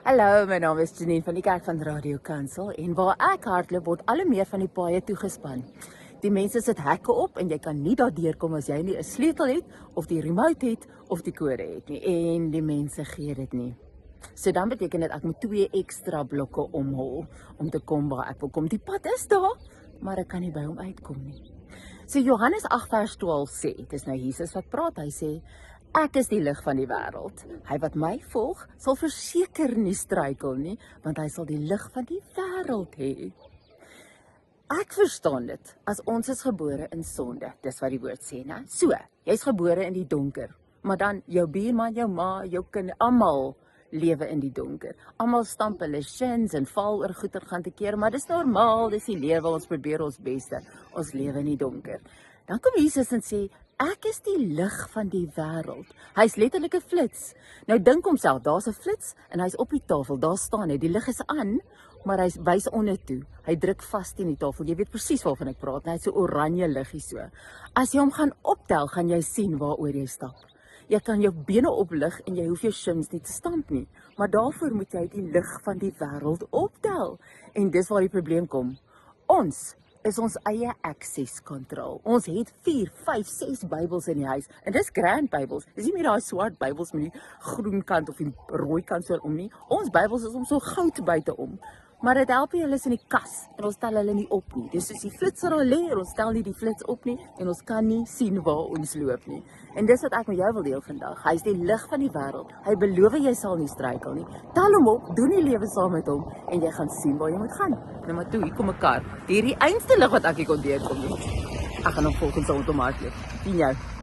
Hallo, my naam is Janine van die Kerk van Radio Kansel en waar ek hardloop word al hoe meer van die paaie toegespan. Die mense sit hekke op en jy kan nie daardeur kom as jy nie 'n sleutel het of die remote het of die kode het nie en die mense gee dit nie. So dan beteken dit ek moet 2 ekstra blokke omhol om te kom waar ek wil kom. Die pad is daar, maar ek kan nie by hom uitkom nie. So Johannes 8 vers 12 sê, dit is nou Jesus wat praat, hy sê, ek is die lig van die wêreld. Hy wat my volg, sal verseker nie struikel nie, want hy sal die lig van die wêreld hê. Ek verstaan dit, as ons is gebore in sonde, dis wat die woord sê, né? So, jy's gebore in die donker, maar dan jou buurman, jou ma, jou kind, almal lewe in die donker. Almal stamp hulle shins en val oor goeie gaan te keer, maar dis normaal, dis die lewe, ons probeer ons beste, ons lewe in die donker. Dan kom Jesus en sê, ek is die lig van die wêreld. Hy's letterlik 'n flits. Nou dink homself, daar's 'n flits en hy's op die tafel, daar staan hy, die lig is aan, maar hy wys onder toe. Hy druk vas teen die tafel. Jy weet presies waarvan ek praat, hy het so oranje liggie so. As jy hom gaan optel, gaan jy sien waaroor jy stap. Jy kan jou bene oplig en jy hoef jou shins nie te stamp nie, maar daarvoor moet jy die lig van die wêreld optel. En dis waar die probleem kom. Ons is ons eie access control. Ons het 4, 5, 6 Bybels in die huis. En dis grand Bybels. Dis nie meer daai swart Bybels met die groen kant of die rooi kant so om nie. Ons Bybels is om so goud buite om. Maar dit help nie, hulle is in die kas en ons tel hulle nie op nie. Dis soos die flits wat daar lê, ons tel nie die flits op nie en ons kan nie sien waar ons loop nie. En dis wat ek met jou wil deel vandag. Hy is die lig van die wêreld. Hy beloof jy sal nie struikel nie. Tel hom op, doen die lewe saam met hom en jy gaan sien waar jy moet gaan. Nou maar toe, hier kom 'n kar. Hierdie einste lig wat ek hier kon deurkom nie. Ek gaan hom volgens hom hardloop. Sien jou.